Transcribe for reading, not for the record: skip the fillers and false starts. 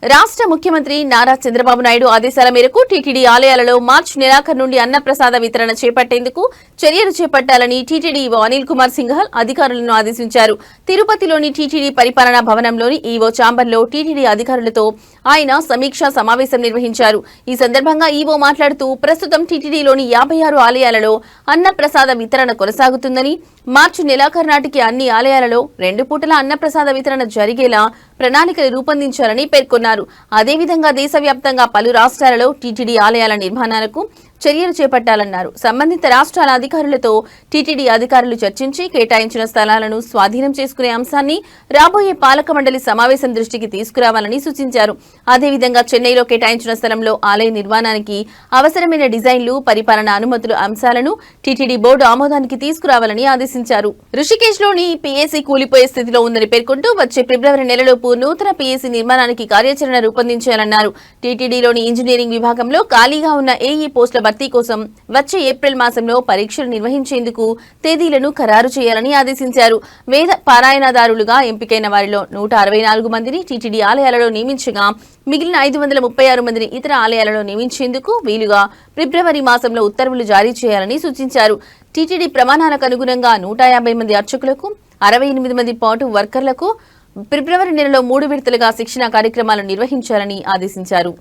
రాష్ట్ర ముఖ్యమంత్రి నారా చంద్రబాబు నాయుడు ఆదేశాల మేరకు టీటీడీ ఆలయాలలో మార్చి నెలాఖరు నుండి అన్నప్రసాద వితరణ చేపట్టేందుకు చర్యలు చేపట్టాలని టీటీడీ ఈవో అనిల్ కుమార్ సింఘాల్ అధికారులను ఆదేశించారు. తిరుపతిలోని టీటీడీ పరిపాలనా భవనంలోని ఈవో ఛాంబర్లో టీటీడీ అధికారులతో ఆయన సమీక్షా సమావేశం నిర్వహించారు. ఈ సందర్భంగా ఈవో మాట్లాడుతూ ప్రస్తుతం టీటీడీలోని 56 ఆలయాలలో అన్నప్రసాద వితరణ కొనసాగుతుందని, మార్చి నెలాఖరు నాటికి అన్ని ఆలయాలలో 2 పూటల అన్నప్రసాద వితరణ జరిగేలా ప్రణాళికలు రూపొందించాలని పేర్కొన్నారు. అదేవిధంగా దేశవ్యాప్తంగా పలు రాష్ట్రాలలో టీటీడీ ఆలయాల నిర్మాణాలకు చర్యలు చేపట్టాలన్నారు. సంబంధిత రాష్ట్రాల అధికారులతో టీటీడీ అధికారులు చర్చించి కేటాయించిన స్థలాలను స్వాధీనం చేసుకునే అంశాన్ని రాబోయే పాలక మండలి సమావేశం దృష్టికి తీసుకురావాలని సూచించారు. అదేవిధంగా చెన్నైలో కేటాయించిన స్థలంలో ఆలయ నిర్మాణానికి అవసరమైన డిజైన్లు, పరిపాలన అనుమతులు అంశాలను టీటీడీ బోర్డు ఆమోదానికి తీసుకురావాలని ఆదేశించారు. రుషికేశ్లోని పీఏసీ కూలిపోయే స్థితిలో ఉందని పేర్కొంటూ వచ్చే ఫిబ్రవరి నెలలోపు నూతన పీఏసీ నిర్మాణానికి కార్యాచరణ రూపొందించాలన్నారు. టీటీడీలోని ఇంజనీరింగ్ విభాగంలో ఖాళీగా ఉన్న ఏఈ పోస్టుల భర్తీ కోసం వచ్చే ఏప్రిల్ మాసంలో పరీక్షలు నిర్వహించేందుకు తేదీలను ఖరారు చేయాలని ఆదేశించారు. వేద పారాయణదారులుగా ఎంపికైన వారిలో 164 మందిని టీటీడీ ఆలయాలలో నియమించగా మిగిలిన 536 మందిని ఇతర ఆలయాలలో నియమించేందుకు వీలుగా ఫిబ్రవరి మాసంలో ఉత్తర్వులు జారీ చేయాలని సూచించారు. టీటీడీ ప్రమాణాలకు అనుగుణంగా 150 మంది అర్చకులకు, 68 మంది పాటు వర్కర్లకు ఫిబ్రవరి నెలలో 3 విడతలుగా శిక్షణా కార్యక్రమాలు నిర్వహించాలని ఆదేశించారు.